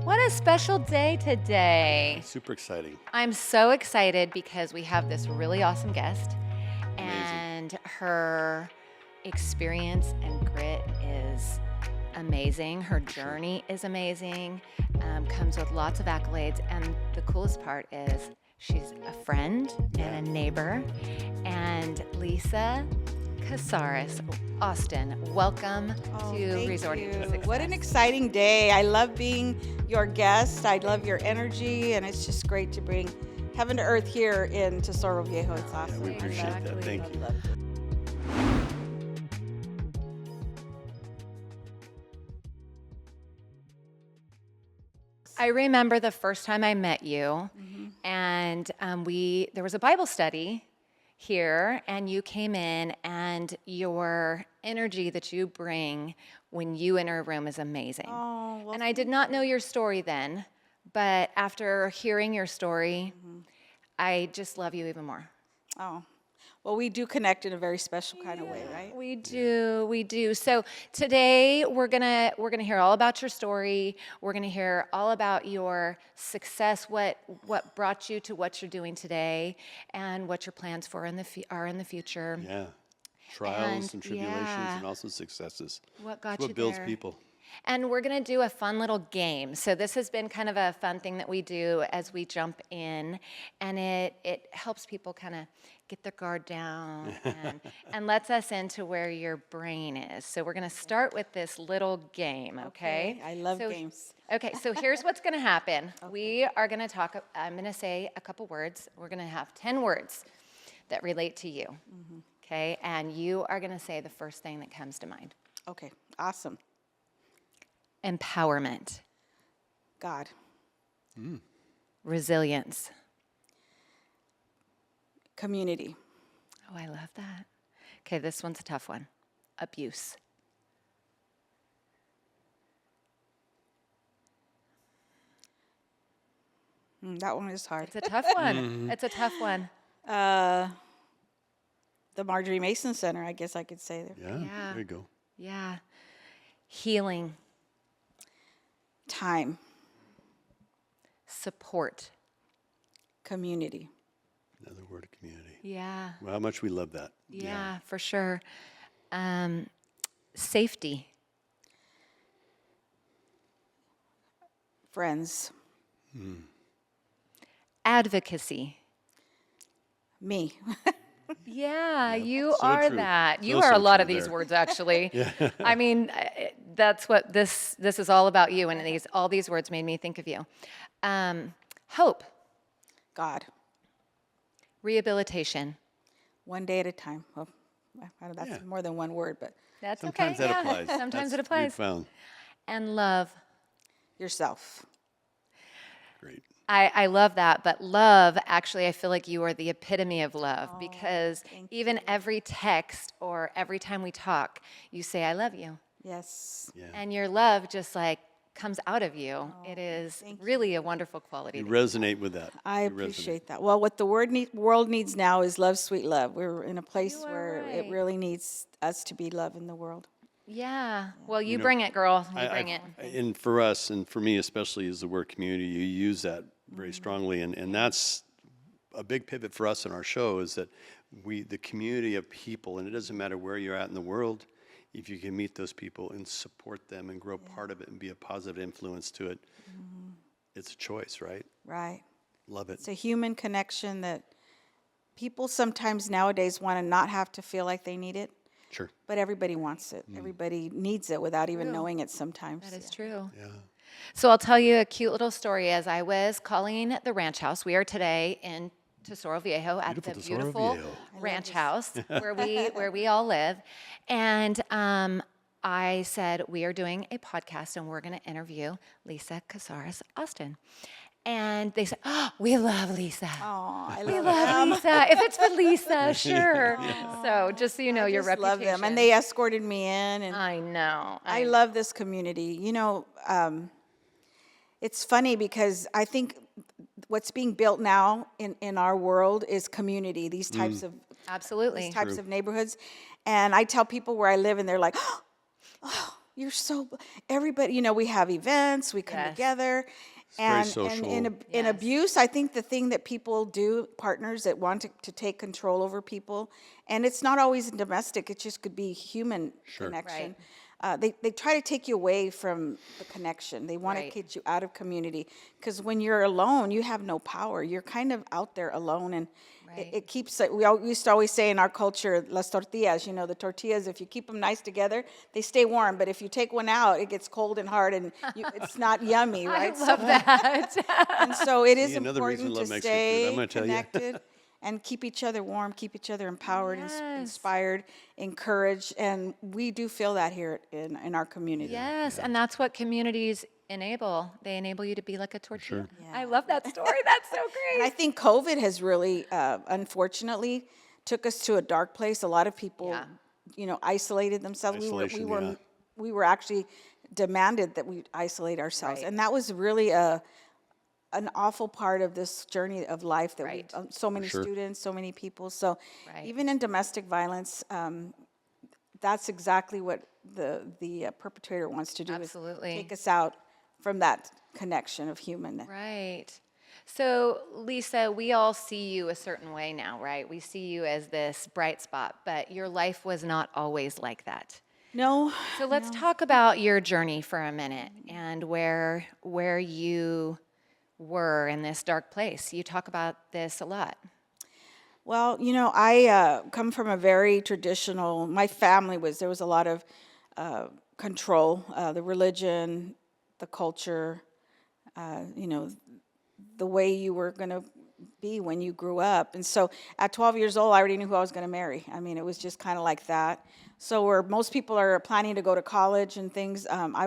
What a special day today. Super exciting. I'm so excited because we have this really awesome guest, Amazing. and her experience and grit is amazing. Her journey is amazing, comes with lots of accolades, and the coolest part is she's a friend and a neighbor. And Lisa Casarez, Austin, welcome to Thank Resorting you. to Success. What an exciting day. I love being your guest. I love your energy, and it's just great to bring heaven to earth here in Tesoro Viejo. It's awesome. We appreciate that. Thank you. Love it. I remember the first time I met you, and there was a Bible study here, and you came in, and your energy that you bring when you enter a room is amazing. Oh, well, And I did not know your story then, but after hearing your story, I just love you even more. oh. Well, we do connect in a very special kind of way, right? We do. So today we're gonna hear all about your story. We're gonna hear all about your success, what brought you to what you're doing today, and what your plans for are in the future. Yeah. Trials And, and tribulations yeah. and also successes. What got It's what you builds there? people. And we're going to do a fun little game. So this has been kind of a fun thing that we do as we jump in, and it helps people kind of get their guard down and lets us into where your brain is. So we're going to start with this little game, okay? I love So- games. Okay, so here's what's going to happen. We are going to talk, I'm going to say a couple words. We're going to have 10 words that relate to you, okay? And you are going to say the first thing that comes to mind. Okay, awesome. Empowerment, God, resilience. community, Oh, I love that. Okay, this one's a tough one. Abuse. That one is hard. It's a tough one. It's a tough one. The Marjorie Mason Center, I guess I could say there. Yeah. Yeah. There you go. Yeah. Healing, Time, support. community, Another word of community. Yeah. Well, how much we love that. Yeah, for sure. Safety, friends, advocacy. me. Yeah, you so are true. that. You So are a lot true of these there. words, actually. I mean, that's what this is all about you, and all these words made me think of you. Hope, God, rehabilitation. one day at a time. Well, that's Yeah. more than one word, but That's Sometimes okay. that yeah. applies. Sometimes That's it applies. We found. And love. yourself. Great. I love that, but love, actually, I feel like you are the epitome of love because thank even every text or every time we talk, you say, I love you. Yes. Yeah. And your love just like comes out of you. It is thank really a wonderful quality. You to- resonate with that. I You resonate. appreciate that. Well, what the world needs now is love, sweet love. We're in a place You are where it right. really needs us to be love in the world. Yeah. Well, you know, bring it, girl. You I- bring it. And for us, and for me especially, as the word community, you use that very strongly, and that's a big pivot for us in our show. Is that the community of people, and it doesn't matter where you're at in the world, if you can meet those people and support them and grow part of it and be a positive influence to it, it's a choice, right? Right. Love it. It's a human connection that people sometimes nowadays want to not have to feel like they need it, Sure. but everybody wants it. Everybody needs it without even knowing it sometimes. That is true. Yeah. So I'll tell you a cute little story. As I was calling the ranch house, we are today in Tesoro Viejo at Beautiful the Tesoro beautiful Viejo. ranch house where we all live. And I said, we are doing a podcast and we're going to interview Lisa Casarez Austin. And they said, oh, we love Lisa. Oh, I We love love Lisa. If it's for Lisa, sure. So just so you know, your just reputation. love them, and they escorted me in, and I know. I love this community. You know, it's funny because I think what's being built now in our world is community. These types of Absolutely. neighborhoods, and I tell people where I live, and they're like, "Oh, you're so, everybody, we have events, we come Yes. together. very And social. in Yes. abuse, I think the thing that people do, partners that want to take control over people, and it's not always domestic, it just could be human connection. They try to take you away from the connection. They want to Right. get you out of community. Because when you're alone, you have no power. You're kind of out there alone. And Right. it keeps, we used to always say in our culture, las tortillas, the tortillas, if you keep them nice together, they stay warm. But if you take one out, it gets cold and hard and it's not yummy, right? I love that. And so it is See, another reason important to love Mexican food, I'm stay gonna tell you. connected and keep each other warm, keep each other empowered, Yes. inspired, encouraged. And we do feel that here in our community. Yes, and that's what communities enable. They enable you to be like a tortilla. I love that story. That's so And I great. think COVID has really, unfortunately, took us to a dark place. A lot of people, Yeah. isolated themselves. Isolation, yeah. We were actually demanded that we isolate ourselves. Right. And that was really an awful part of this journey of life that Right. so many sure. students, so many people. So Right. even in domestic violence, that's exactly what the perpetrator wants to do. Absolutely. Is take us out from that connection of human. Right. So, Lisa, we all see you a certain way now, right? We see you as this bright spot, but your life was not always like that. No. So let's talk about your journey for a minute and where you were in this dark place. You talk about this a lot. Well, I come from a very traditional, my family there was a lot of control, the religion, the culture, the way you were going to be when you grew up. And so at 12 years old, I already knew who I was going to marry. I mean, it was just kind of like that. So where most people are planning to go to college and things, I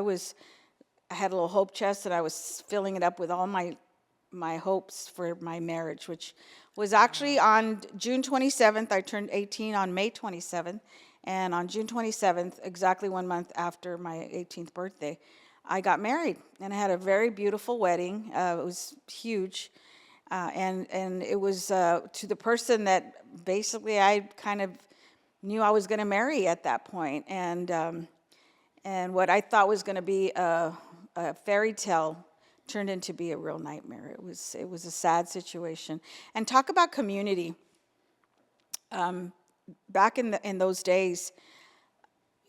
had a little hope chest and I was filling it up with all my hopes for my marriage, which was actually on June 27th. I turned 18 on May 27th. And on June 27th, exactly 1 month after my 18th birthday, I got married. And I had a very beautiful wedding. It was huge. And it was to the person that basically I kind of knew I was going to marry at that point. And what I thought was going to be a fairy tale turned into be a real nightmare. It was a sad situation. And talk about community. Back in those days,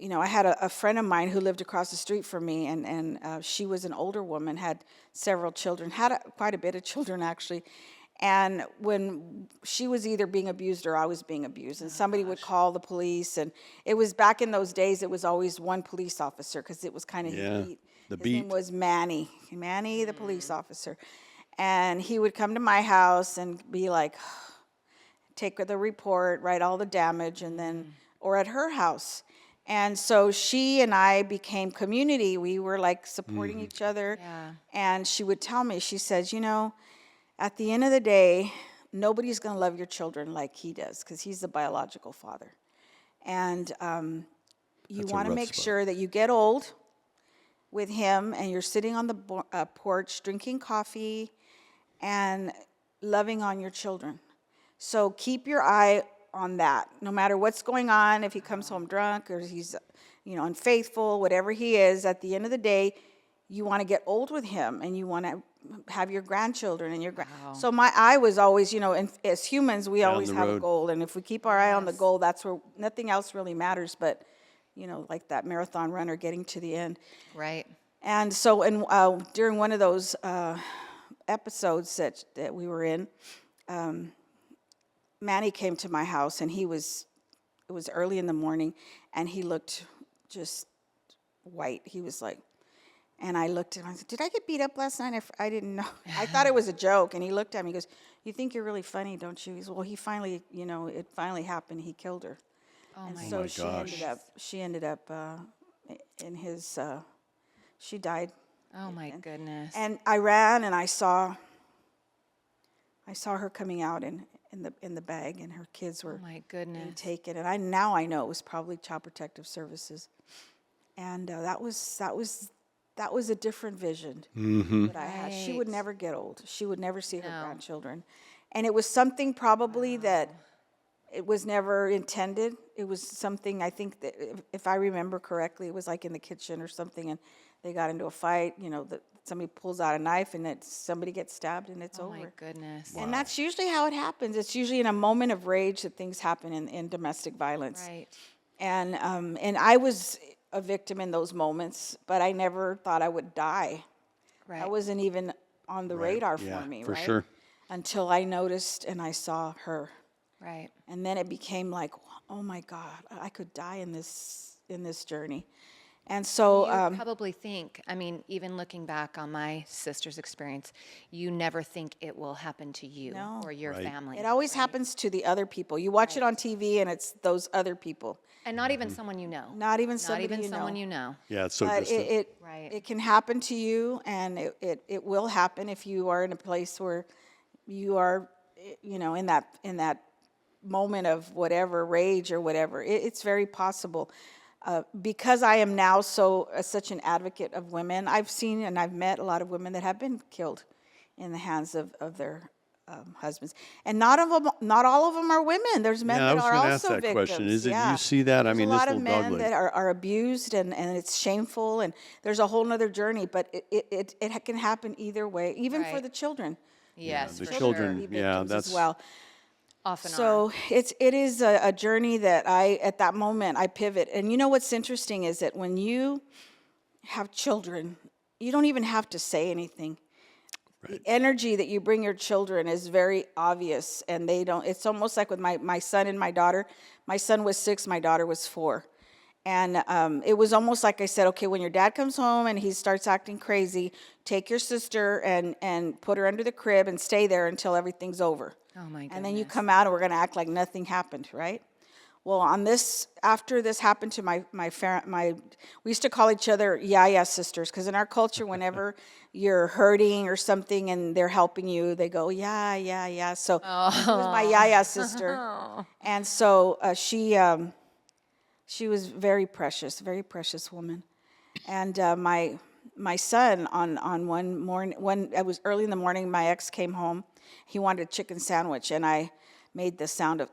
I had a friend of mine who lived across the street from me, and she was an older woman, had several children, quite a bit of children actually. And when she was either being abused or I was being abused, and somebody would call the police, and it was back in those days, it was always one police officer because it was kind of Yeah, his beat. the His name beat. was Manny, the police officer. And he would come to my house and be like, take the report, write all the damage, and then, or at her house. And so she and I became community. We were like supporting each other. Yeah. And she would tell me, she says, at the end of the day, nobody's going to love your children like he does because he's the biological father. And you That's a want to rough make spot. sure that you get old with him and you're sitting on the porch drinking coffee and loving on your children. So keep your eye on that. No matter what's going on, if he comes home drunk or he's, unfaithful, whatever he is, at the end of the day, you want to get old with him and you want to have your grandchildren and your So my eye was always, and as humans, we Down always the have a road. goal. And if we keep our eye on the goal, that's where nothing else really matters but, like that marathon runner getting to the end. Right. And so during one of those episodes that we were in, Manny came to my house, and it was early in the morning, and he looked just white. He was like, and I looked at him, I said, did I get beat up last night? I didn't know. I thought it was a joke, and he looked at me, he goes, you think you're really funny, don't you? He said, well, he finally, it finally happened. He killed her. Oh And my so gosh. she ended up in his, she died. Oh my goodness. And I ran and I saw her coming out in the bag, and her kids were Oh my being goodness. taken. And I know it was probably Child Protective Services. And that was a different vision that I had. She would Right. never get old. She would never see her No. grandchildren. And it was something probably that It was never intended. It was something, I think, that if I remember correctly, it was like in the kitchen or something, and they got into a fight, that somebody pulls out a knife and somebody gets stabbed and it's Oh over. my goodness. And that's usually how it happens. It's usually in a moment of rage that things happen in domestic violence. Right. And I was a victim in those moments, but I never thought I would die. Right. I wasn't even on the radar for me, for right? sure. Until I noticed and I saw her. Right. And then it became like, oh my God, I could die in this journey. And so You probably think, I mean, even looking back on my sister's experience, you never think it will happen to you No. or your Right. family. it always happens to the other people. You watch it on TV and it's those other people. And not even someone you know. Not even Not somebody even you someone know. you know. Yeah, it's so But distant. Right. it can happen to you, and it will happen if you are in a place where you are, in that moment of whatever rage or whatever. It's very possible. Because I am now such an advocate of women, I've seen and I've met a lot of women that have been killed in the hands of their husbands, and not all of them are women. There's men Yeah, I that was are going to ask also that victims. question. Is it, Yeah. you see that? I There's mean, a this lot of little men dog leg. that are abused, and it's shameful, and there's a whole nother journey. But it can happen either way, even for Right. the children. Yes, the for children, sure. Be yeah, victims as that's- well. Often are. So it is a journey that at that moment I pivot. And you know what's interesting is that when you have children, you don't even have to say anything. The energy that you bring your children is very obvious, and they don't. It's almost like with my son and my daughter. My son was 6, my daughter was 4. And it was almost like I said, okay, when your dad comes home and he starts acting crazy, take your sister and put her under the crib and stay there until everything's over. Oh my goodness. And then you come out and we're going to act like nothing happened, right? Well, after this happened to my we used to call each other yaya sisters, because in our culture, whenever you're hurting or something and they're helping you, they go, yeah, yeah, yeah. So she was my yaya sister. And so she was very precious woman. And my son on one morning, when it was early in the morning, my ex came home. He wanted a chicken sandwich, and I made the sound of,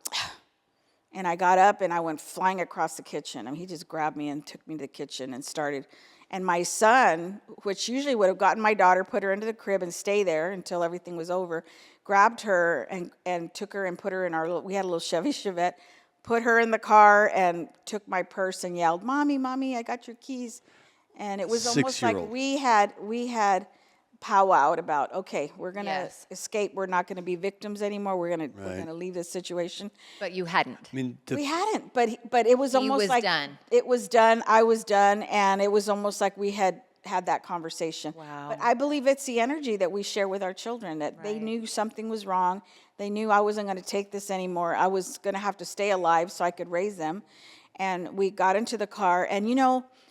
and I got up and I went flying across the kitchen. I mean, he just grabbed me and took me to the kitchen and started. And my son, which usually would have gotten my daughter, put her into the crib and stay there until everything was over, grabbed her and took her and put her in we had a little Chevy Chevette, put her in the car and took my purse and yelled, "Mommy, Mommy, I got your keys." And it was almost like 6-year-old. we had powwowed about, okay, we're going to Yes. escape. We're not going to be victims anymore. We're going Right. to leave this situation. But you hadn't. I mean, We hadn't, but it was almost was like done. it was done. I was done, and it was almost like we had that conversation. Wow. But I believe it's the energy that we share with our children, that they Right. knew something was wrong. They knew I wasn't going to take this anymore. I was going to have to stay alive so I could raise them. And we got into the car, and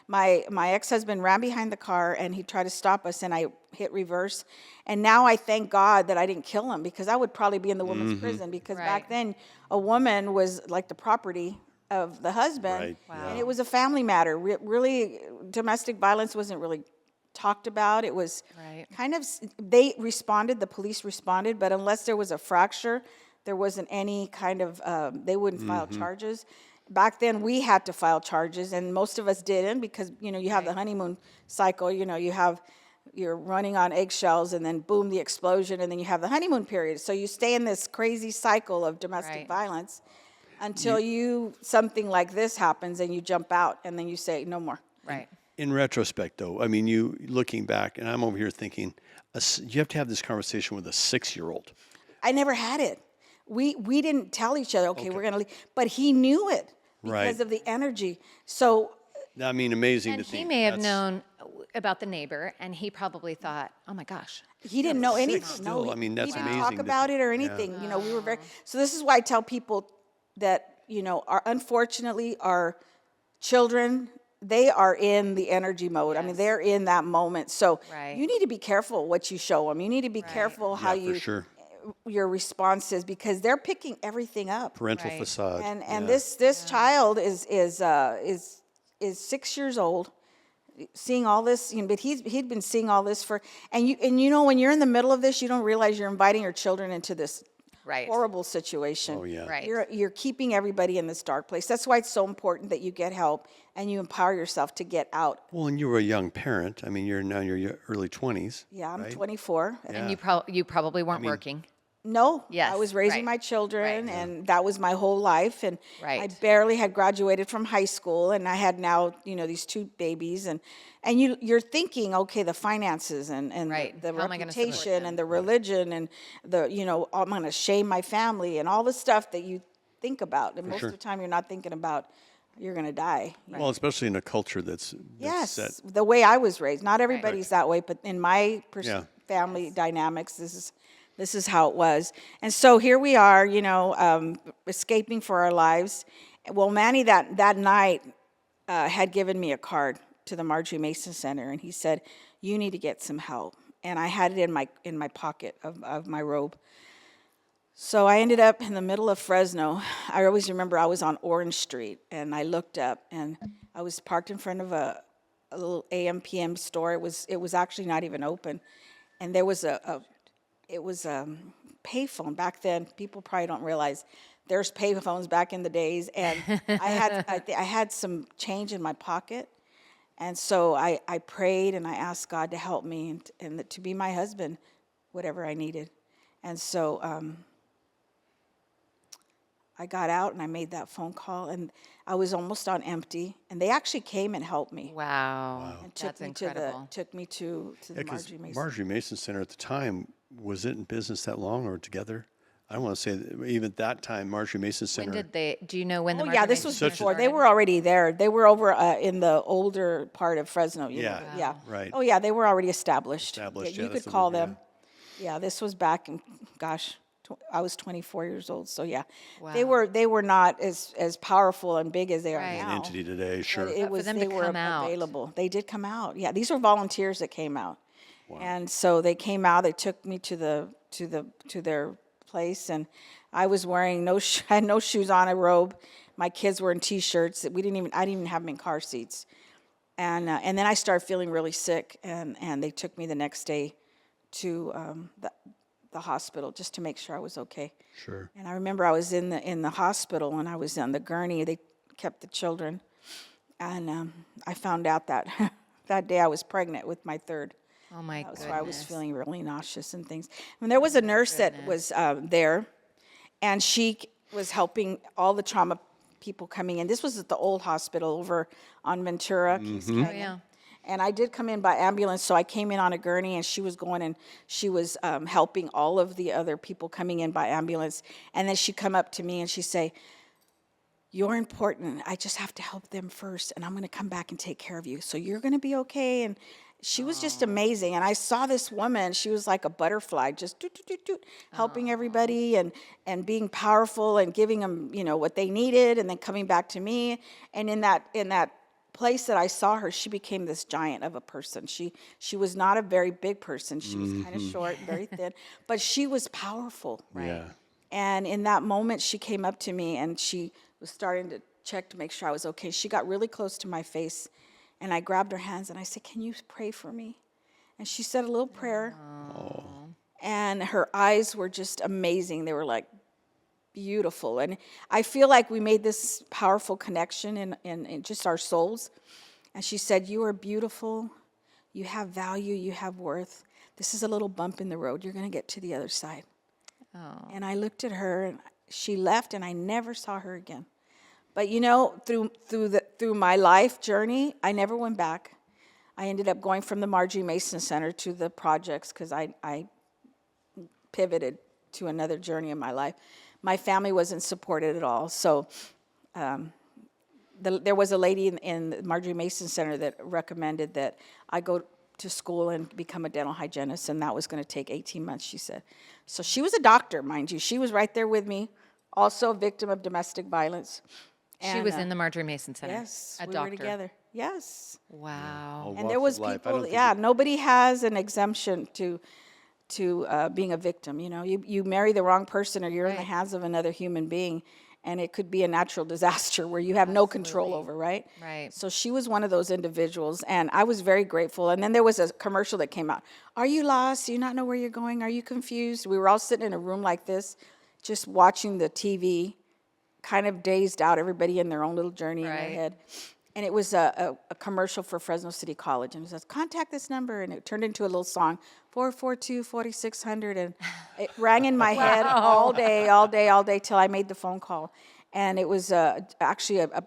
my ex-husband ran behind the car, and he tried to stop us, and I hit reverse. And now I thank God that I didn't kill him, because I would probably be in the women's prison, because back Right. then a woman was like the property of the husband. Right, Wow. And it was a family matter. Really, domestic violence wasn't really talked about. It was Right. kind of, the police responded, but unless there was a fracture, there wasn't any kind of, they wouldn't file charges. Back then, we had to file charges, and most of us didn't, because, you have the honeymoon cycle. You're running on eggshells, and then boom, the explosion, and then you have the honeymoon period. So you stay in this crazy cycle of domestic Right. violence until something like this happens, and you jump out, and then you say, no more. Right. in retrospect, though, I mean, you looking back, and I'm over here thinking, you have to have this conversation with a 6-year-old. I never had it. We didn't tell each other, okay, we're going to leave. But he knew it because Right. of the energy. So I mean, amazing And to he think. may have that's- known about the neighbor, and he probably thought, "Oh my gosh." he didn't know anything. still, No, I mean, that's he didn't amazing talk to about think. it or anything. We were very. So this is why I tell people that are unfortunately our children. They are in the energy mode. I mean, Yes. they're in that moment. So Right. you need to be careful what you show them. You need to be careful how Yeah, for you sure. your response is, because they're picking everything up. Parental Right. facade. And yeah. this child is 6 years old, seeing all this. But he'd been seeing all this for, and when you're in the middle of this, you don't realize you're inviting your children into this Right. horrible situation. Oh, yeah. Right. You're keeping everybody in this dark place. That's why it's so important that you get help and you empower yourself to get out. Well, and you were a young parent. I mean, you're now in your early 20s. Yeah, I'm right? 24. Yeah. And you probably weren't working. No, I Yes, was raising right, my children, right. and that was my whole life. And I Right. barely had graduated from high school, and I had now, these two babies, and you're thinking, okay, the finances and Right. the How am I gonna support reputation them? and the religion and I'm going to shame my family and all the stuff that you think about. And most sure. of the time, you're not thinking about you're going to die. Well, especially in a culture that's Yes, set. the way I was raised. Not everybody's that way, but in my Yeah. family dynamics, this is how it was. And so here we are, escaping for our lives. Well, Manny that night had given me a card to the Marjorie Mason Center, and he said, "You need to get some help." And I had it in my pocket of my robe. So I ended up in the middle of Fresno. I always remember I was on Orange Street, and I looked up, and I was parked in front of a little AM/PM store. It was actually not even open, and there was a payphone back then. People probably don't realize there's payphones back in the days, and I had some change in my pocket, and so I prayed and I asked God to help me and to be my husband, whatever I needed, and so. I got out and I made that phone call, and I was almost on empty, and they actually came and helped me. Wow. And That's incredible. took me to the Because Marjorie Mason. Marjorie Mason Center at the time, was it in business that long or together? I don't want to say that even at that time, Marjorie Mason Center. Do you know when the Oh Marjorie yeah, this Mason was Center before. They started? were already there. They were over in the older part of Fresno. Yeah. Yeah. Right. Oh yeah, they were already established. Established, Yeah, yeah, you that's could the call word, yeah. them. Yeah, this was back in, gosh, I was 24 years old. So yeah, Wow. they were not as powerful and big as they are Right. An now. entity today, But sure. it for was them they to were come out. available. They did come out. Yeah, these were volunteers that came out. And so they came out. They took me to their place, and I was wearing I had no shoes on, a robe. My kids were in T-shirts. I didn't even have them in car seats. And then I started feeling really sick, and they took me the next day to the hospital just to make sure I was okay. Sure. And I remember I was in the hospital, and I was on the gurney. They kept the children, and I found out that that day I was pregnant with my third. Oh my That was goodness. why I was feeling really nauseous and things. And there was a nurse that was there, and she was helping all the trauma people coming in. This was at the old hospital over on Ventura, Kings Canyon. Oh, yeah. And I did come in by ambulance, so I came in on a gurney, and she was going and she was helping all of the other people coming in by ambulance. And then she'd come up to me and she'd say, "You're important. I just have to help them first, and I'm going to come back and take care of you. So you're going to be okay." And she was just amazing. And I saw this woman, she was like a butterfly, just doot, doot, doot, doot, helping everybody and being powerful and giving them, what they needed, and then coming back to me. And in that place that I saw her, she became this giant of a person. She was not a very big person. She was kind of short, very thin, but she was powerful. Yeah. And in that moment, she came up to me and she was starting to check to make sure I was okay. She got really close to my face, and I grabbed her hands and I said, "Can you pray for me?" And she said a little prayer. And her eyes were just amazing. They were like beautiful. And I feel like we made this powerful connection in just our souls. And she said, "You are beautiful. You have value. You have worth. This is a little bump in the road. You're going to get to the other side." Oh. And I looked at her, and she left, and I never saw her again. But through my life journey, I never went back. I ended up going from the Marjorie Mason Center to the projects because I pivoted to another journey in my life. My family wasn't supported at all. So there was a lady in the Marjorie Mason Center that recommended that I go to school and become a dental hygienist, and that was going to take 18 months, she said. So she was a doctor, mind you. She was right there with me, also a victim of domestic violence. She was in the Marjorie Mason Center. Yes, A we doctor. were together. Yes. Wow. All And there walks was of life. I people, don't think yeah, nobody has an exemption to being a victim. You marry the wrong person, or you're in the Right. hands of another human being, and it could be a natural disaster where you have no control over, right? Right. So she was one of those individuals, and I was very grateful. And then there was a commercial that came out. "Are you lost? Do you not know where you're going? Are you confused?" We were all sitting in a room like this, just watching the TV, kind of dazed out, everybody in their own little journey in their Right. head. And it was a commercial for Fresno City College. And it says, contact this number. And it turned into a little song, 442-4600. And it rang in my head all day, all day, all day, till I made the phone call. And it was actually a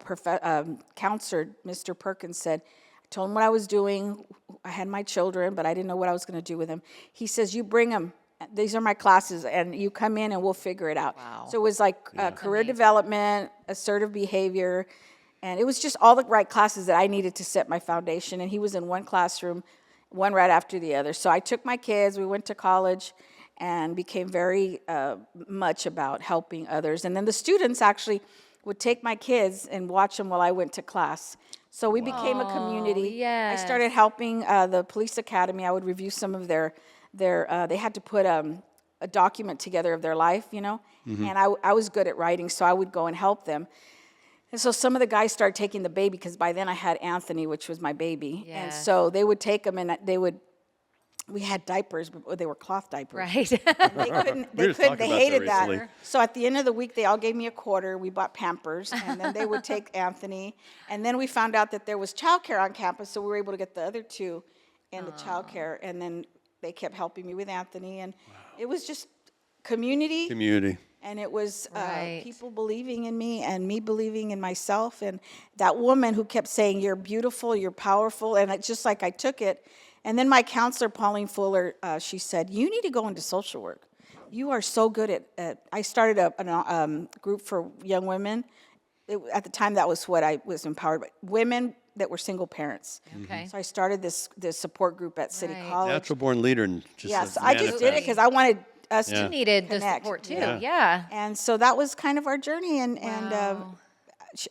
counselor, Mr. Perkins, said, I told him what I was doing. I had my children, but I didn't know what I was going to do with them. He says, you bring them. These are my classes, and you come in and we'll figure it out. Wow. So it was like career development, assertive behavior, and it was just all the right classes that I needed to set my foundation. And he was in one classroom, one right after the other. So I took my kids, we went to college, and became very much about helping others. And then the students actually would take my kids and watch them while I went to class. So we became a community. yes. I started helping the police academy. I would review some of their they had to put a document together of their life, you know, and I was good at writing, so I would go and help them. And so some of the guys started taking the baby, because by then I had Anthony, which was my baby. And Yes. so they would take him, and we had diapers, but they were cloth diapers. Right. They couldn't, We were talking they about that hated that. recently. So at the end of the week, they all gave me a quarter. We bought Pampers, and then they would take Anthony. And then we found out that there was childcare on campus, so we were able to get the other two in the childcare. And then they kept helping me with Anthony, and it was just community. Community. And it was Right. people believing in me and me believing in myself. And that woman who kept saying, you're beautiful, you're powerful. And it's just like I took it. And then my counselor, Pauline Fuller, she said, you need to go into social work. You are so good at I started a group for young women. At the time, that was what I was empowered by. Women that were single parents. Okay. So I started this support group at City Right. College. Natural born leader and just Yes, a I just did it manifest. because I wanted us Yeah. to Needed the connect. support too. Yeah. Yeah. And so that was kind of our journey. And Wow.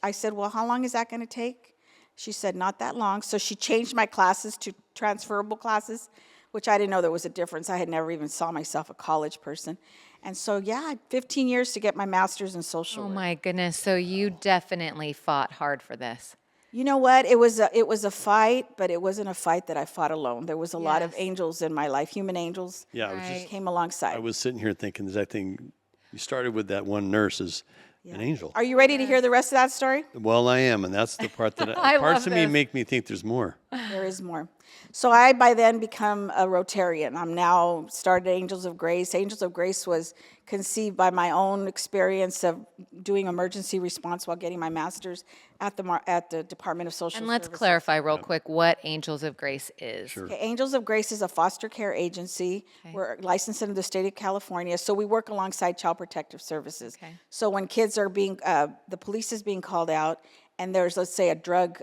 I said, well, how long is that going to take? She said, not that long. So she changed my classes to transferable classes, which I didn't know there was a difference. I had never even saw myself a college person. And so, yeah, 15 years to get my master's in social Oh work. my goodness. So you definitely fought hard for this. You know what? It was a fight, but it wasn't a fight that I fought alone. There was a lot of Yes. angels in my life, human angels Yeah, I was Right. just came alongside. I was sitting here thinking, is that thing you started with that one nurse as an angel. Are you ready to hear the rest of that story? Well, I am, and that's the part that I parts love of me this. make me think there's more. There is more. So I, by then, become a Rotarian. I'm now started Angels of Grace. Angels of Grace was conceived by my own experience of doing emergency response while getting my master's at the Department of Social And let's Services. clarify real quick what Angels of Grace is. Sure. Okay, Angels of Grace is a foster care agency. We're licensed in the state of California, so we work alongside Child Protective Services. Okay. So when kids are the police is being called out, and there's, let's say, a drug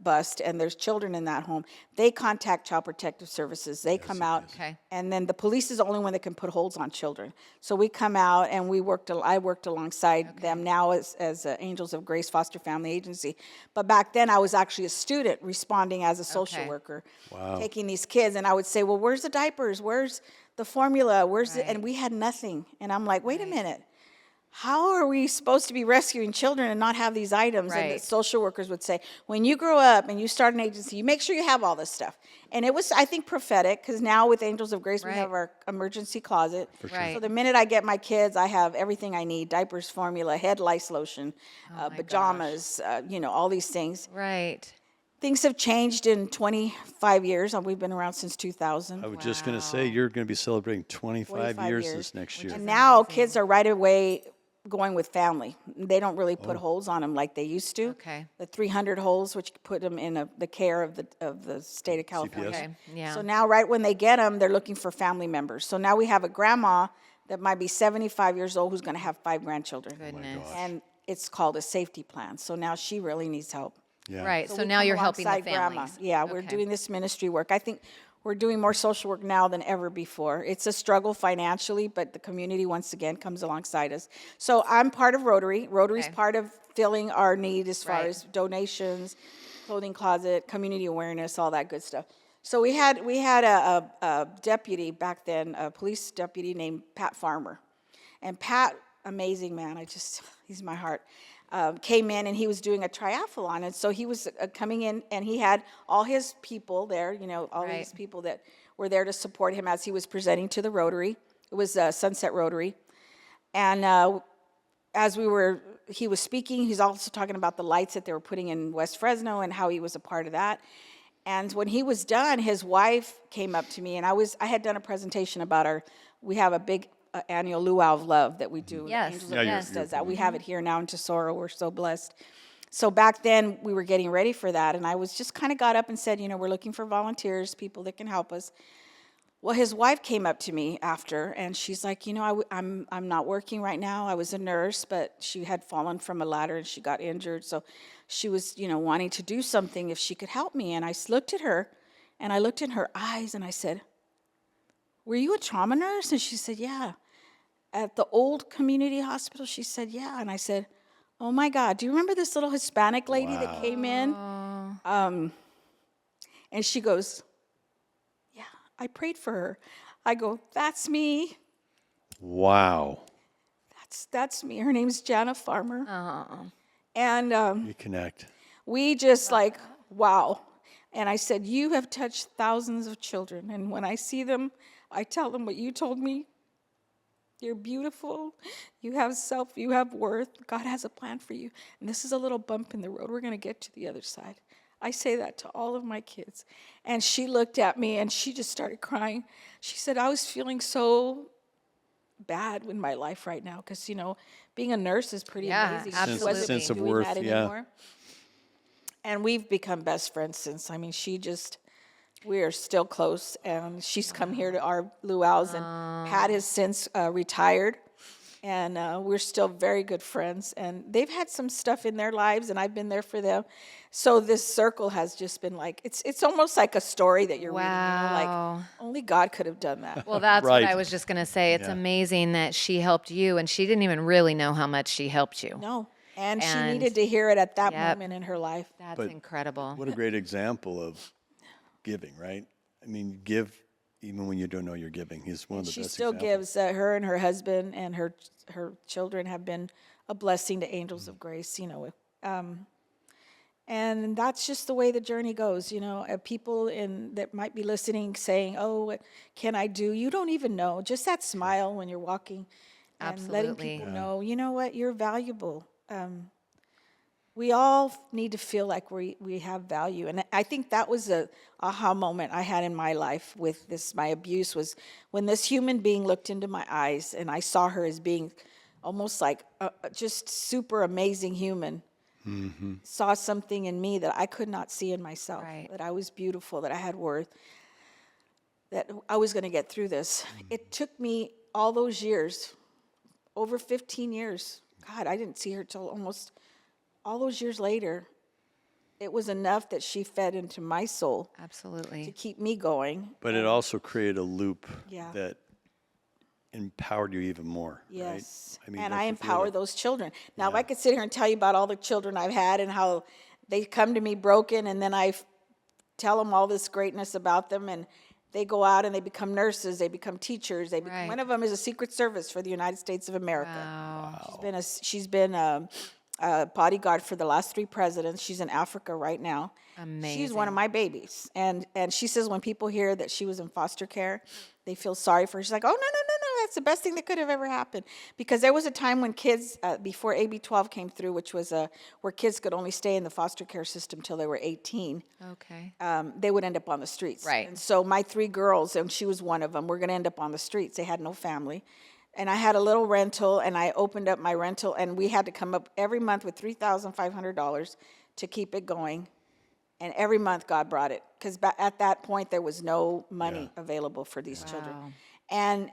bust, and there's children in that home, they contact Child Protective Services. They come out, Okay. and then the police is the only one that can put holds on children. So we come out, and I worked alongside them now as Angels of Grace Foster Family Agency. But back then, I was actually a student responding as a social Okay. worker, Wow. taking these kids, and I would say, well, where's the diapers? Where's the formula? And we had nothing. And I'm like, wait a minute. How are we supposed to be rescuing children and not have these items? And the Right. social workers would say, when you grow up and you start an agency, you make sure you have all this stuff. And it was, I think, prophetic, because now with Angels of Grace, we Right. have our emergency closet. Right. So the minute I get my kids, I have everything I need: diapers, formula, head lice lotion, Oh my pajamas, all these things. Right. Things have changed in 25 years. We've been around since 2000. I was just going to say, you're going to be celebrating 25 25 years this next year. And now kids are right away going with family. They don't really put holes on them like they used to. Okay. The 300 holes, which put them in the care of the state of California. CPS. Okay. Yeah. So now, right when they get them, they're looking for family members. So now we have a grandma that might be 75 years old who's going to have 5 grandchildren. Goodness. And it's called a safety plan. So now she really needs help. Yeah. Right. So we now come you're helping the alongside grandma. families. Yeah, we're Okay. doing this ministry work. I think we're doing more social work now than ever before. It's a struggle financially, but the community, once again, comes alongside us. So I'm part of Rotary. Rotary's Okay. part of filling our need as far Right. as donations, clothing closet, community awareness, all that good stuff. So we had a deputy back then, a police deputy named Pat Farmer. And Pat, amazing man, he's my heart, came in and he was doing a triathlon. And so he was coming in and he had all his people there, all Right. these people that were there to support him as he was presenting to the Rotary. It was Sunset Rotary. And as he was speaking, he's also talking about the lights that they were putting in West Fresno and how he was a part of that. And when he was done, his wife came up to me, and I had done a presentation about we have a big annual luau of love that we do. Yes. Angels Yeah, of you're- Grace you're does that. We have it here now in Tesoro. We're so blessed. So back then, we were getting ready for that, and I was just kind of got up and said, we're looking for volunteers, people that can help us. Well, his wife came up to me after, and she's like, I'm not working right now. I was a nurse, but she had fallen from a ladder and she got injured. So she was, wanting to do something if she could help me. And I looked at her, and I looked in her eyes, and I said, "Were you a trauma nurse?" And she said, "Yeah." "At the old community hospital?" She said, "Yeah." And I said, "Oh my God, do you remember this little Hispanic lady that came in?" And she goes, "Yeah, I prayed for her." I go, "That's me. Wow. That's me." Her name's Jana Farmer. Oh. And You connect. we just wow. And I said, "You have touched thousands of children. And when I see them, I tell them what you told me. You're beautiful. You have worth. God has a plan for you. And this is a little bump in the road. We're going to get to the other side." I say that to all of my kids. And she looked at me and she just started crying. She said, "I was feeling so bad in my life right now because, being a nurse is pretty Yeah, amazing." absolutely. She wasn't Sense of doing worth, that yeah. anymore. And we've become best friends since. I mean, we are still close. And she's come here to our luau's, and Pat has since retired. And we're still very good friends. And they've had some stuff in their lives, and I've been there for them. So this circle has just been it's almost like a story that you're reading. Wow. Only God could have done that. Well, that's Right. what I was just going to say. It's Yeah. amazing that she helped you, and she didn't even really know how much she helped you. No. And she And- needed to hear it at that Yep. moment in her life. That's But incredible. What a great example of giving, right? I mean, give even when you don't know you're giving. He's one of the She best still examples. gives. Her and her husband and her children have been a blessing to Angels of Grace. And that's just the way the journey goes. People that might be listening saying, "Oh, what can I do?" You don't even know. Just that smile when you're walking, and letting Absolutely. people know, you know what, you're valuable. We all need to feel like we have value. And I think that was a aha moment I had in my life with this. My abuse was when this human being looked into my eyes, and I saw her as being almost like just super amazing human. Saw something in me that I could not see in myself. Right. That I was beautiful, that I had worth, that I was going to get through this. It took me all those years, over 15 years. God, I didn't see her till almost all those years later. It was enough that she fed into my soul to Absolutely. keep me going. But it also created a loop Yeah. that empowered you even more. Yes. Right? I mean, And don't I you feel empower that? those children. Now, if I could sit here and tell you about all the children I've had and how they come to me broken, and then I tell them all this greatness about them, and they go out and they become nurses, they become teachers. Right. One of them is a Secret Service for the United States of America. Wow. She's been a bodyguard for the last 3 presidents. She's in Africa right now. She's one of Amazing. my babies. And she says when people hear that she was in foster care, they feel sorry for her. She's like, "Oh, no, no, no, no, that's the best thing that could have ever happened." Because there was a time when kids, before AB 12 came through, which was where kids could only stay in the foster care system till they were 18, Okay. they would end up on the streets. Right. And so my 3 girls, and she was one of them, were going to end up on the streets. They had no family. And I had a little rental, and I opened up my rental, and we had to come up every month with $3,500 to keep it going. And every month God brought it, because at that point there was no money available for these children. Wow. And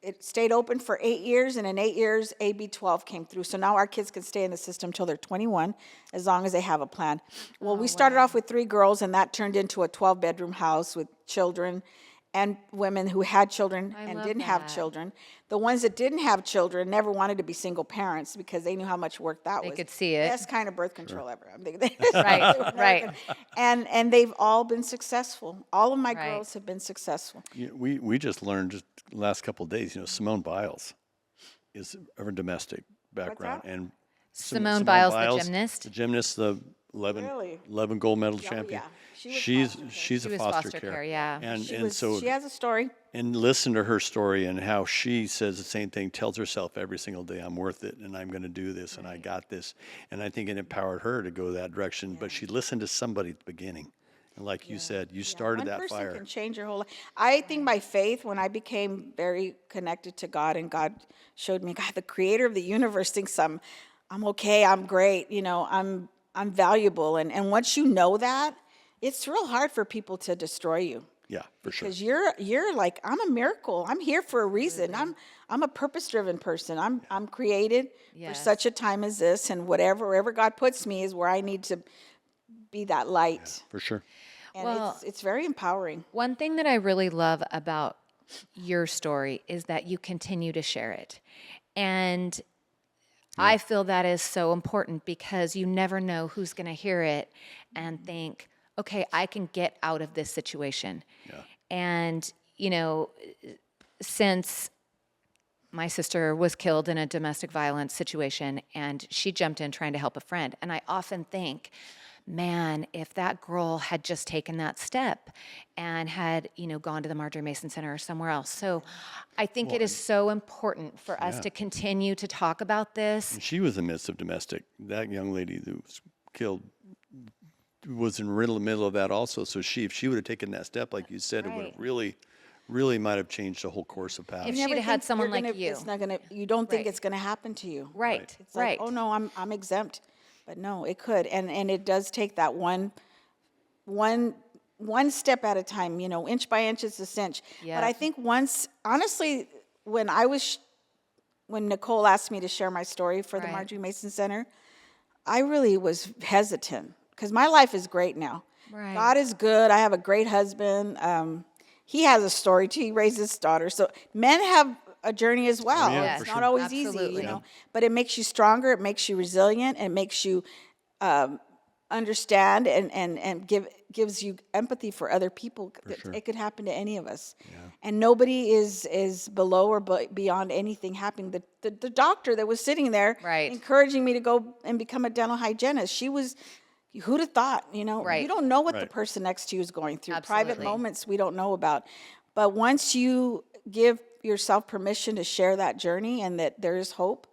it stayed open for 8 years, and in 8 years, AB 12 came through. So now our kids can stay in the system till they're 21, as long as they have a plan. Well, we started off with 3 girls, and that turned into a 12-bedroom house with children and women who had children and love didn't have that. children. The ones that didn't have children never wanted to be single parents because they knew how much work that was. They could see it. Best kind of birth control ever. Right, right. And they've all been successful. All of my Right. girls have been successful. We just learned just the last couple of days, Simone Biles is of a domestic background. that? And Simone Biles, the gymnast? The gymnast, the 11, Really? 11 gold medal Yeah, champion. yeah. She was foster care. She's She a was foster care. yeah. And She and was. so She has a story. and listen to her story and how she says the same thing, tells herself every single day, I'm worth it and I'm going to do this and I got this. And I think it empowered her to go that direction. But she listened to somebody at the beginning. And like you said, you started One that person fire. can change your whole life. I think by faith, when I became very connected to God, and God showed me, God, the creator of the universe thinks I'm okay, I'm great, I'm valuable. And once you know that, it's real hard for people to destroy you. Yeah, for sure. Because you're like, I'm a miracle. I'm here for a reason. I'm a purpose-driven person. I'm created for Yes. such a time as this, and wherever God puts me is where I need to be that light. For sure. And Well- it's very empowering. One thing that I really love about your story is that you continue to share it. And I feel that is so important because you never know who's going to hear it and think, okay, I can get out of this situation. Yeah. And, since my sister was killed in a domestic violence situation and she jumped in trying to help a friend, and I often think, man, if that girl had just taken that step and had, gone to the Marjorie Mason Center or somewhere else. So I think it is so important for us to continue to talk about this. And she was in the midst of domestic. That young lady who was killed was in the middle of that also. So if she would have taken that step, like you said, it would have Right. really might have changed the whole course of path. If You she'd never have had think someone you're like gonna- you. It's not gonna. You don't think Right. it's gonna happen to you. Right, It's like, right. oh no, I'm exempt, but no, it could, and it does take that one step at a time. Inch by inch is a cinch. Yeah. But I think honestly, when Nicole asked me to share my story for the Right. Marjorie Mason Center, I really was hesitant because my life is great now. Right. God is good. I have a great husband. He has a story too. He raised his daughter. So men have a journey as well. yeah, It's for not sure. always Absolutely. easy, but it makes you stronger. It makes you resilient. It makes you understand and gives you empathy for other people. It could happen to any of us, and nobody is below or beyond anything happening. The doctor that was sitting there, Right. encouraging me to go and become a dental hygienist, she was. Who'd have thought? Right. You don't know what the Right. person next to you is going through. Absolutely. Private moments we don't know about, but once you give yourself permission to share that journey and that there is hope,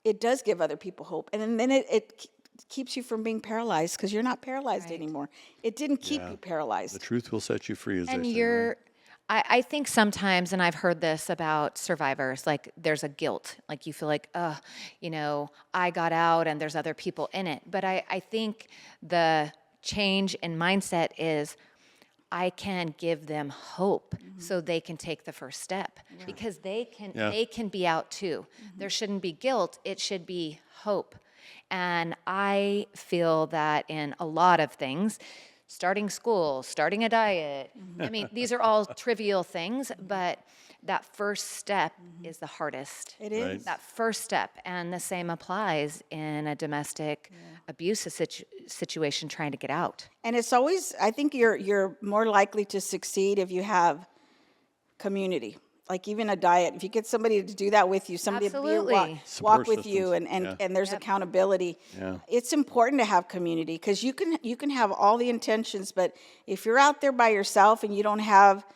it does give other people hope, and then it keeps you from being paralyzed because you're not paralyzed anymore. It didn't keep you paralyzed. The truth will set you free, as And they say. Right? I think sometimes, and I've heard this about survivors, like there's a guilt, like you feel like, I got out and there's other people in it. But I think the change in mindset is I can give them hope so they can take the first step because they can be out too. There shouldn't be guilt, it should be hope. And I feel that in a lot of things, starting school, starting a diet. I mean, these are all trivial things, but that first step is the hardest. It is. Right. That first step, and the same applies in a domestic abuse situation trying to get out. And it's always, I think you're more likely to succeed if you have community. Like even a diet, if you get somebody to do that with you, somebody to Absolutely. walk Support with you, systems. and there's accountability. Yeah. It's important to have community because you can have all the intentions, but if you're out there by yourself and you don't have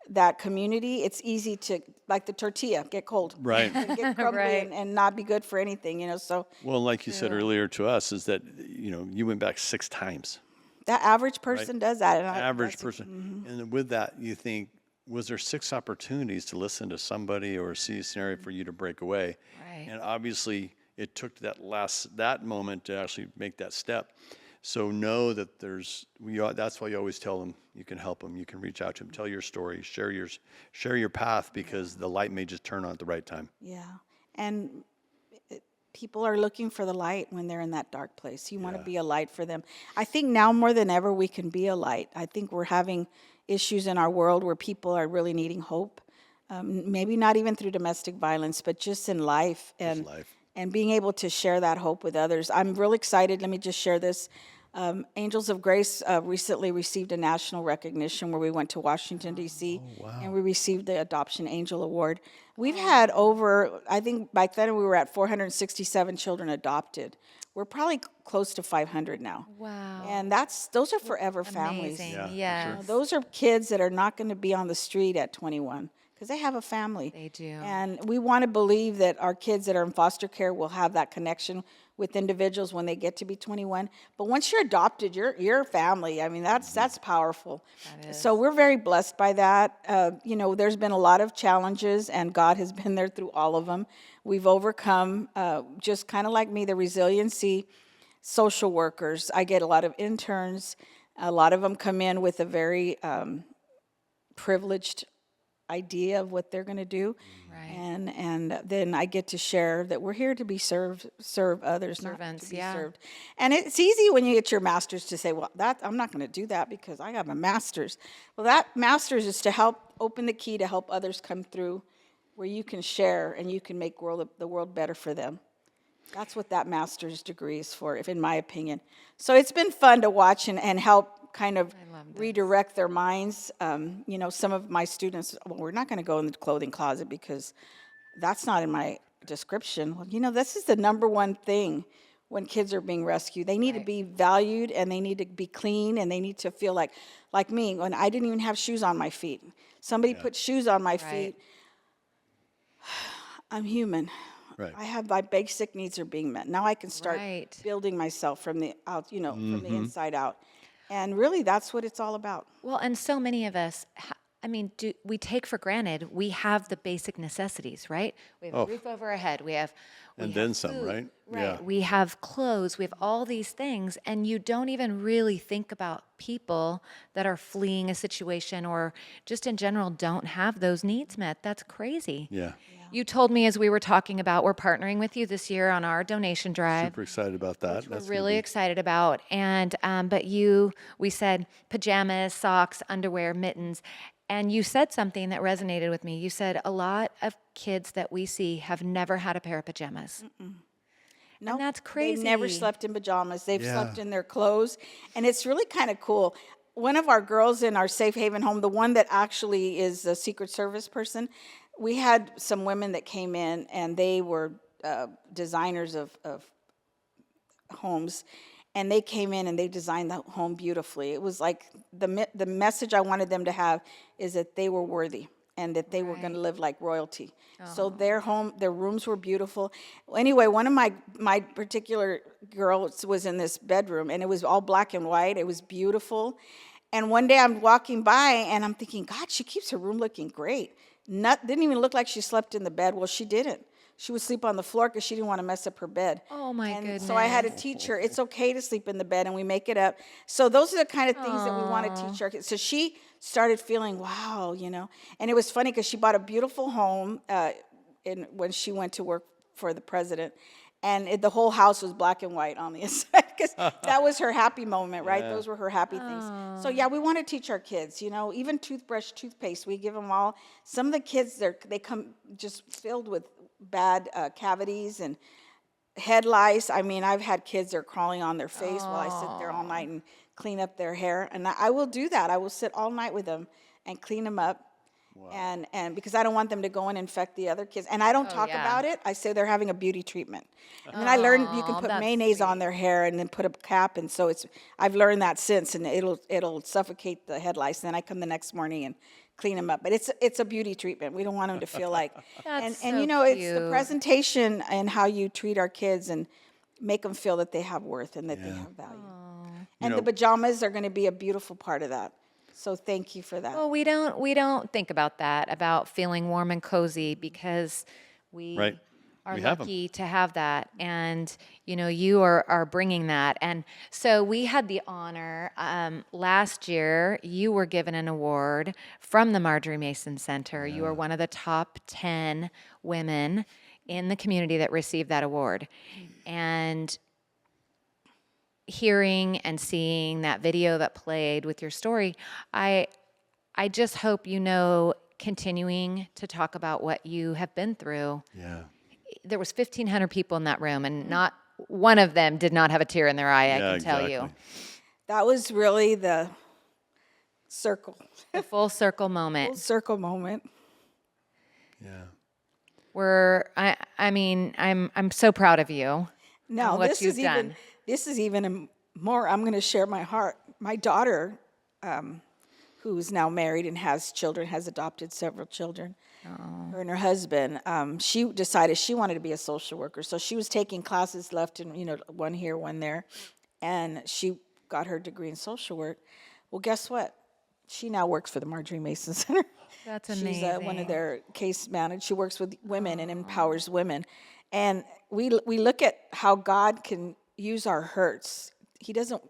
that community, it's easy to, like the tortilla, get cold. Right. And get crumbly Right. and not be good for anything, so Well, like you said earlier to us, is that, you went back 6 times. that average person does that. And Average that's- person. And with that, you think, was there 6 opportunities to listen to somebody or see a scenario for you to break away? Right. And obviously, it took that moment to actually make that step. So know that that's why you always tell them you can help them, you can reach out to them, tell your story, share your path, because the light may just turn on at the right time. Yeah, and people are looking for the light when they're in that dark place. You want to be a light for them. I think now more than ever we can be a light. I think we're having issues in our world where people are really needing hope. Maybe not even through domestic violence, but just in life and life. and being able to share that hope with others. I'm really excited. Let me just share this. Angels of Grace recently received a national recognition where we went to Washington, D.C., and we received the Adoption Angel Award. We've had I think back then we were at 467 children adopted, we're probably close to 500 now. Wow. And those are forever families. Amazing. Yeah, for Yes. sure. Those are kids that are not going to be on the street at 21 because they have a family. They do. And we want to believe that our kids that are in foster care will have that connection with individuals when they get to be 21. But once you're adopted, you're family. I mean, that's powerful. That is. So we're very blessed by that. There's been a lot of challenges, and God has been there through all of them. We've overcome, just kind of like me, the resiliency. Social workers, I get a lot of interns. A lot of them come in with a very privileged idea of what they're going to do. Right. And then I get to share that we're here to be serve others, not Servants, to be yeah. served. And it's easy when you get your master's to say, well, I'm not going to do that because I have a master's. Well, that master's is to help open the key to help others come through where you can share and you can make the world better for them. That's what that master's degree is for, in my opinion. So it's been fun to watch and help kind of redirect their minds. Some of my students, well, we're not going to go in the clothing closet because that's not in my description. Well, this is the number one thing when kids are being rescued. They need to be valued, and they need to be clean, and they need to feel like me, when I didn't even have shoes on my feet. Somebody put shoes on my feet. I'm human. Right. I have my basic needs are being met. Now I can start Right. building myself from the out, from the inside out. And really, that's what it's all about. Well, and so many of us, do we take for granted we have the basic necessities, right? We have a roof over our head. We have then some, food, right? Right. Yeah. We have clothes. We have all these things, and you don't even really think about people that are fleeing a situation or just in general don't have those needs met. That's crazy. Yeah. You told me as we were talking about we're partnering with you this year on our donation drive. Super excited about that. We're That's really gonna excited about. And we said pajamas, socks, underwear, mittens, and you said something that resonated with me. You said a lot of kids that we see have never had a pair of pajamas. No, And that's crazy. They've never slept in pajamas. They've Yeah. slept in their clothes, and it's really kind of cool. One of our girls in our safe haven home, the one that actually is a Secret Service person, we had some women that came in, and they were designers of homes, and they came in and they designed the home beautifully. It was like the message I wanted them to have is that they were worthy and that they were going to live like royalty. So their rooms were beautiful. Anyway, one of my particular girls was in this bedroom, and it was all black and white. It was beautiful. And one day I'm walking by, and I'm thinking, God, she keeps her room looking great. Didn't even look like she slept in the bed. Well, she didn't. She would sleep on the floor because she didn't want to mess up her bed. Oh, my And so I had to teach her it's okay to sleep in the bed, and we make it up. So those are the kind of things that we want to teach our kids. So she started feeling, wow, And it was funny because she bought a beautiful home when she went to work for the president. And the whole house was black and white on the inside because that was her happy moment, right? Yeah. Those were her happy things. So yeah, we want to teach our kids, even toothbrush, toothpaste, we give them all. Some of the kids, they come just filled with bad cavities and head lice. I mean, I've had kids that are crawling on their face while I sit there all night and clean up their hair. And I will do that. I will sit all night with them and clean them up. And because I don't want them to go and infect the other kids. And I don't talk about it. I say they're having a beauty treatment. And then I learned you can put that's mayonnaise on their hair and then put a cap. And so I've learned that since, and it'll suffocate the head lice. Then I come the next morning and clean them up. But it's a beauty treatment. We don't want them to feel like. That's and so it's the cute. presentation and how you treat our kids and make them feel that they have worth and that they have value. And the pajamas are going to be a beautiful part of that. So thank you for that. Well, we don't think about that, about feeling warm and cozy, because we Right. are We have 'em. lucky to have that. And, you are bringing that. And so we had the honor, last year, you were given an award from the Marjorie Mason Center. You were one of the top 10 women in the community that received that award. And hearing and seeing that video that played with your story, I just hope continuing to talk about what you have been through. Yeah. There was 1,500 people in that room, and not one of them did not have a tear in their eye, I Yeah, can tell you. exactly. That was really the circle The full circle moment. moment. Yeah. I'm so proud of you. Now, what this you've is even done. this is even more. I'm going to share my heart. My daughter, who's now married and has children, has adopted several children. Her and her husband. She decided she wanted to be a social worker, so she was taking classes left and one here, one there, and she got her degree in social work. Well, guess what? She now works for the Marjorie Mason Center. That's She's one of amazing. their case managers. She works with women and empowers women. And we look at how God can use our hurts. He doesn't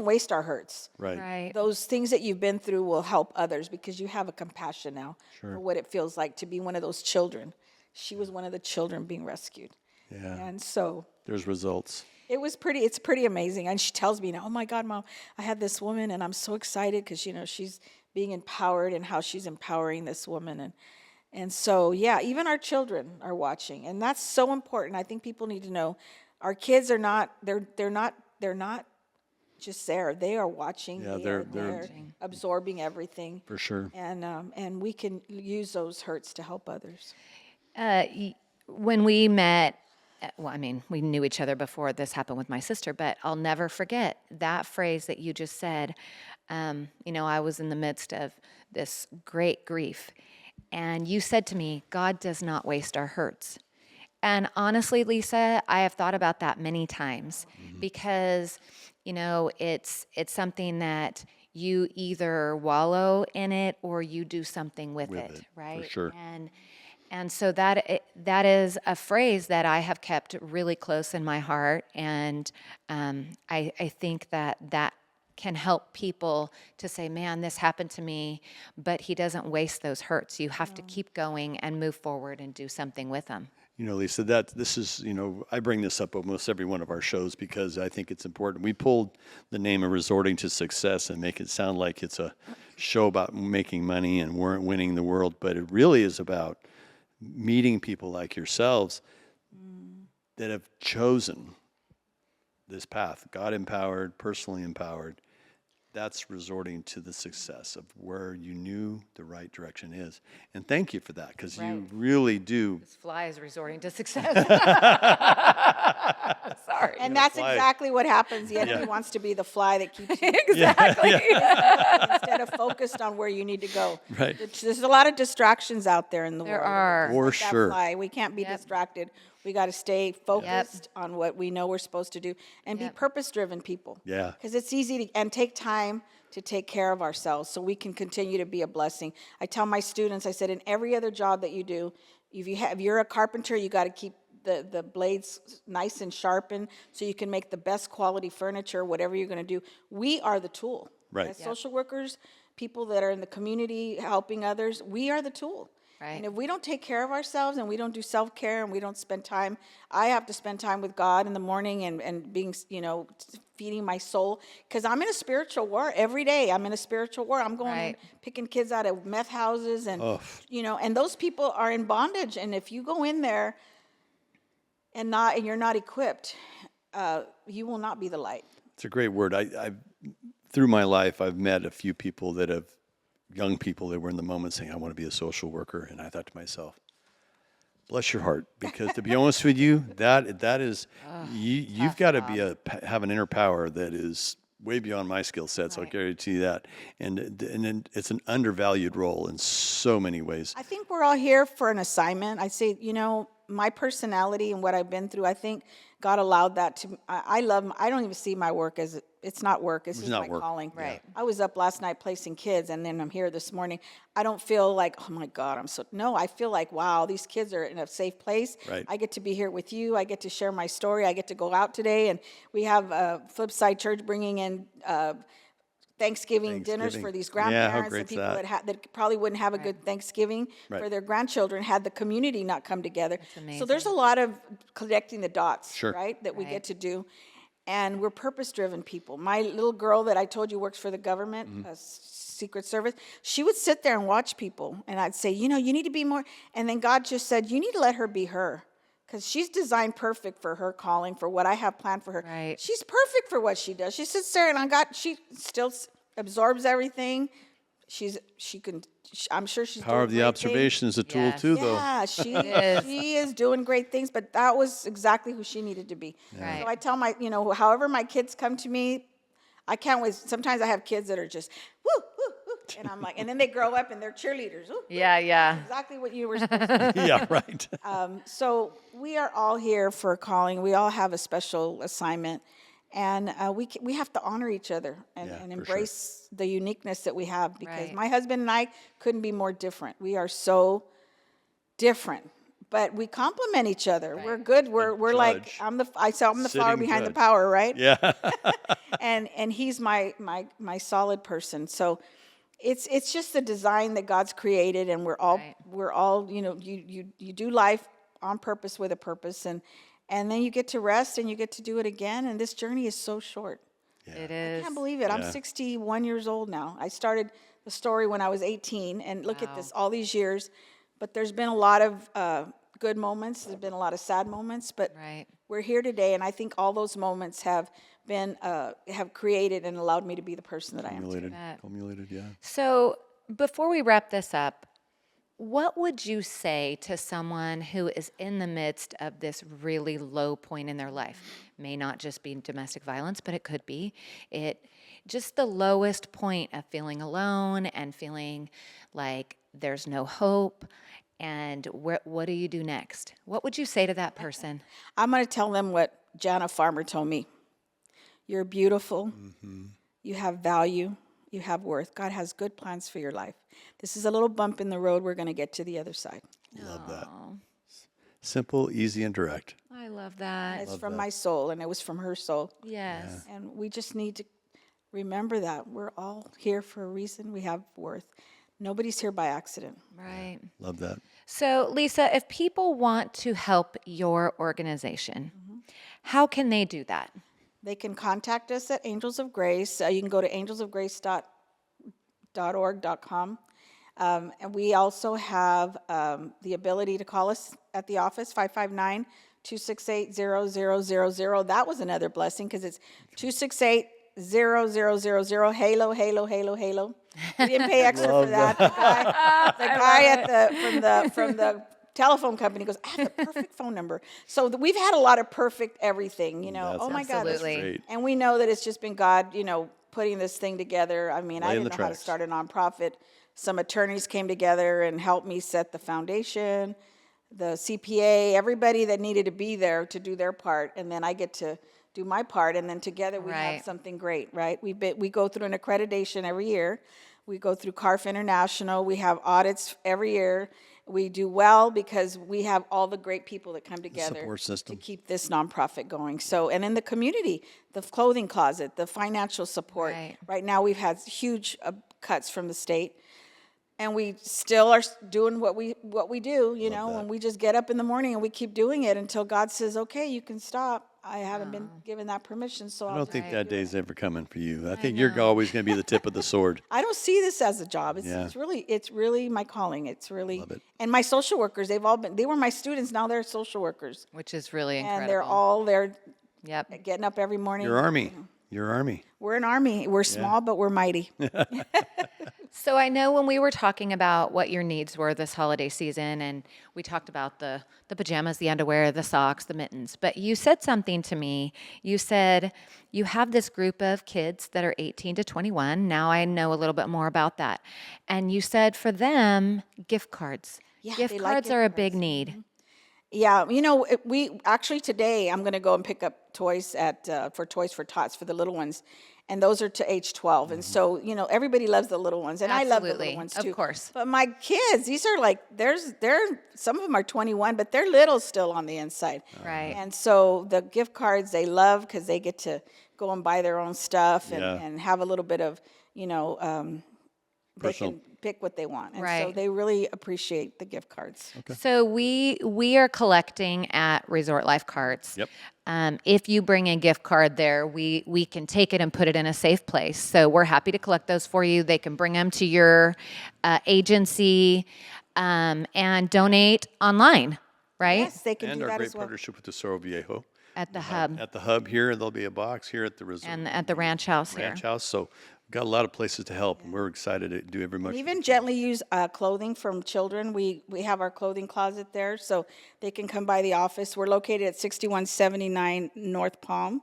waste our hurts. Right. Right. Those things that you've been through will help others because you have a compassion now Sure. for what it feels like to be one of those children. She was one of the children being rescued. Yeah. And so There's results. it's pretty amazing. And she tells me now, oh my God, Mom, I had this woman and I'm so excited because, she's being empowered and how she's empowering this woman. And so, yeah, even our children are watching. And that's so important. I think people need to know our kids are not, they're not just there. They are watching. Yeah, they're they're absorbing everything. for sure. And we can use those hurts to help others. When we met, well, I mean, we knew each other before this happened with my sister, but I'll never forget that phrase that you just said. I was in the midst of this great grief, and you said to me, God does not waste our hurts. And honestly, Lisa, I have thought about that many times because, it's something that you either wallow in it or you do something with it, it, right? for sure. And so that is a phrase that I have kept really close in my heart, and I think that can help people to say, man, this happened to me, but he doesn't waste those hurts. You have to keep going and move forward and do something with them. Lisa, this is, I bring this up almost every one of our shows because I think it's important. We pulled the name of Resorting to Success and make it sound like it's a show about making money and winning the world, but it really is about meeting people like yourselves that have chosen this path, God empowered, personally empowered. That's resorting to the success of where you knew the right direction is. And thank you for that, because you Right. really do. This fly is resorting to success. Sorry. And that's fly. exactly what happens. The enemy wants to be the fly that keeps you Exactly. instead of focused on where you need to go. Right. There's a lot of distractions out there in the There world. are. Just For like that sure. fly. We can't be distracted. We got to stay focused on what we know we're supposed to do and be purpose-driven people. Yeah. Because it's easy to, and take time to take care of ourselves so we can continue to be a blessing. I tell my students, I said, in every other job that you do, if you're a carpenter, you got to keep the blades nice and sharpened so you can make the best quality furniture, whatever you're going to do. We are the tool. Right. As social workers, people that are in the community helping others, we are the tool. Right. And if we don't take care of ourselves and we don't do self-care and we don't spend time, I have to spend time with God in the morning and being, feeding my soul. Because I'm in a spiritual war every day. I'm in a spiritual war. I'm going and picking kids out of meth houses and, and those people are in bondage. And if you go in there and you're not equipped, you will not be the light. It's a great word. I through my life, I've met a few people young people that were in the moment saying, I want to be a social worker. And I thought to myself, bless your heart. Because to be honest with you, that is, you've got to have an inner power that is way beyond my skill sets. I'll guarantee you that. And it's an undervalued role in so many ways. I think we're all here for an assignment. I say, my personality and what I've been through, I think God allowed that to, I don't even see my work as, it's not work, it's just not my work. calling. Right. I was up last night placing kids and then I'm here this morning. I don't feel like, oh my God, no, I feel like, wow, these kids are in a safe place. Right. I get to be here with you. I get to share my story. I get to go out today and we have Flipside Church bringing in Thanksgiving dinners for these grandparents and great's people that? that probably wouldn't have a good Thanksgiving for their grandchildren had the community not come together. So there's a lot of connecting the dots, right, that we get to do. And we're purpose-driven people. My little girl that I told you works for the government, Secret Service, she would sit there and watch people. And I'd say, you need to be more. And then God just said, you need to let her be her. Because she's designed perfect for her calling, for what I have planned for her. Right. She's perfect for what she does. She sits there and she still absorbs everything. I'm sure she's Power doing of the great observation is a tool Yes. too, things. though. Yeah, she is doing great things, but that was exactly who she needed to be. Right. So I tell however my kids come to me, I can't wait. Sometimes I have kids that are just woo, woo, woo, and I'm like, and then they grow up and they're cheerleaders. Woo, woo. Yeah, yeah. Exactly what you were supposed to do. Yeah, right. So we are all here for a calling. We all have a special assignment, and we have to honor each other and, Yeah, and for sure. embrace the uniqueness that we have. Because Right. my husband and I couldn't be more different. We are so different, but we complement each other. We're good. We're like judge. I'm the flower Sitting behind the judge. power, right? Yeah. And he's my solid person. So it's just the design that God's created, and Right. we're all you do life on purpose with a purpose, and then you get to rest and you get to do it again. And this journey is so short. It I is. can't believe it. I'm Yeah. 61 years old now. I started the story when I was 18, and look at Wow. this, all these years. But there's been a lot of good moments. There's been a lot of sad moments, but Right. we're here today, and I think all those moments have been have created and allowed me to be the person that I am today. Cumulated, yeah. So before we wrap this up, what would you say to someone who is in the midst of this really low point in their life? May not just be domestic violence, but it could be it just the lowest point of feeling alone and feeling like there's no hope. And what do you do next? What would you say to that person? I'm going to tell them what Jana Farmer told me. You're beautiful. You have value. You have worth. God has good plans for your life. This is a little bump in the road. We're going to get to the other side. Love that. Simple, easy, and direct. I love that. It's from my soul, and it was from her soul. Yes. And we just need to remember that. We're all here for a reason. We have worth. Nobody's here by accident. Right. Love that. So, Lisa, if people want to help your organization, how can they do that? They can contact us at Angels of Grace. You can go to angelsofgrace.org.com. And we also have the ability to call us at the office, 559-268-0000. That was another blessing because it's 268-0000. Halo, halo, halo, halo. We didn't pay extra for that. The guy from the telephone company goes, I have the perfect phone number. So we've had a lot of perfect everything, That's Oh my God. Absolutely. great. And we know that it's just been God, putting this thing together. I mean, I Laying didn't the know how to tracks. start a nonprofit. Some attorneys came together and helped me set the foundation, the CPA, everybody that needed to be there to do their part. And then I get to do my part. And then together we Right. have something great, right? We go through an accreditation every year. We go through CARF International. We have audits every year. We do well because we have all the great people that come together support system. to keep this nonprofit going. So, and in the community, the clothing closet, the financial support. Right. Right now, we've had huge cuts from the state, and we still are doing what we do. And we just get up in the morning and we keep doing it until God says, "Okay, you can stop." I haven't been given that permission, so I I'll don't just think keep that doing day's ever coming for you. I think you're always going to be the tip of the sword. I don't see this as a job. Yeah. It's really my calling. It's really, Love it. and my social workers, they were my students. Now they're social workers, Which is really incredible. and they're all there Yep. getting up every morning. Your army. Your army. We're an army. We're small, but we're mighty. So I know when we were talking about what your needs were this holiday season, and we talked about the pajamas, the underwear, the socks, the mittens, but you said something to me. You said you have this group of kids that are 18 to 21. Now I know a little bit more about that. And you said for them, gift cards. Yeah, Gift they like cards gift are a cards. big need. Yeah, we actually today I'm going to go and pick up toys for Toys for Tots for the little ones, and those are to age 12. And so everybody loves the little ones, and I love the Absolutely, little ones of too. course. But my kids, these are like they're some of them are 21, but they're little still on the inside. Right. And so the gift cards they love because they get to go and buy their own stuff and, Yeah. and have a little bit of they Personal. can pick what they want, and so Right. they really appreciate the gift cards. So we are collecting at Resort Life Carts. Yep. If you bring a gift card there, we can take it and put it in a safe place. So we're happy to collect those for you. They can bring them to your agency and donate online, right? Yes, they can And do our that great as well. partnership with the Cerro Viejo. At the hub At the hub here, there'll be a box here at the resort. and at the ranch house here. Ranch house. So Got a lot of places to help, and we're excited to do every much. Even gently use clothing from children. We have our clothing closet there, so they can come by the office. We're located at 6179 North Palm.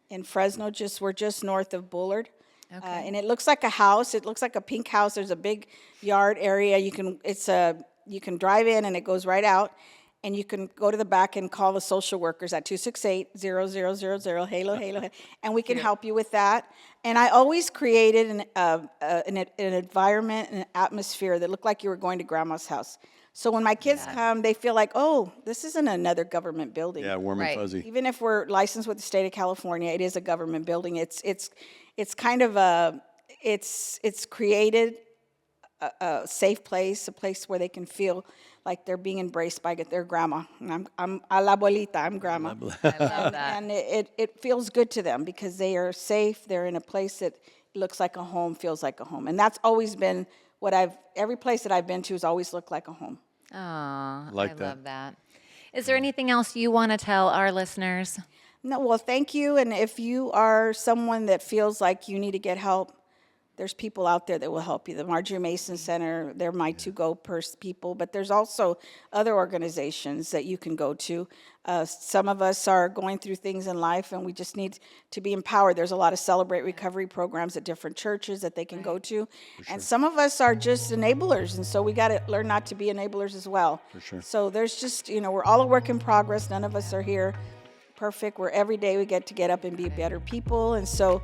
In Fresno. We're just north of Bullard. Okay. And it looks like a house. It looks like a pink house. There's a big yard area. You can drive in and it goes right out. And you can go to the back and call the social workers at 268-0000, halo, and we can help you with that. And I always created an environment, an atmosphere that looked like you were going to grandma's house. So when my kids come, they feel like, oh, this isn't another government building. Yeah, warm Right. and fuzzy. Even if we're licensed with the state of California, it is a government building. It's kind of it's created a safe place, a place where they can feel like they're being embraced by their grandma. And I'm a la abuelita, I'm grandma. I love that. And it feels good to them because they are safe. They're in a place that looks like a home, feels like a home. And that's always been every place that I've been to has always looked like a home. Oh, I Like that. love that. Is there anything else you want to tell our listeners? No, well, thank you. And if you are someone that feels like you need to get help, there's people out there that will help you. The Marjorie Mason Center, they're my to-go people, but there's also other organizations that you can go to. Some of us are going through things in life, and we just need to be empowered. There's a lot of Celebrate Recovery programs at different churches that they can go to. And some of us are just enablers, and so we got to learn not to be enablers as well. For sure. So there's just, we're all a work in progress. None of us are here perfect. We're every day we get to get up and be better people, and so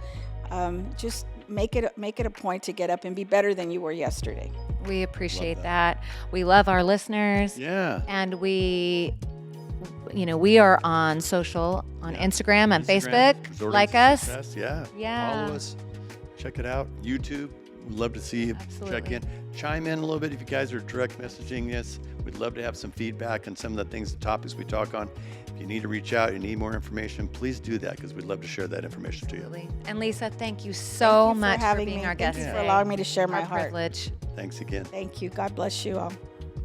just make it a point to get up and be better than you were yesterday. We appreciate that. We love our listeners. Yeah. And we are on social, on Instagram and Facebook. Resorting Like to us. Success, Yeah. Yeah. Follow us. Check it out. YouTube. We'd love to see you. Absolutely. Check in. Chime in a little bit if you guys are direct messaging us. We'd love to have some feedback on some of the things, the topics we talk on. If you need to reach out, you need more information, please do that because we'd love to share that information to you. Absolutely. And Lisa, thank you so much for having being me. our guest Thank you today. for allowing me to share my Our heart. privilege. Thanks again. Thank you. God bless you all.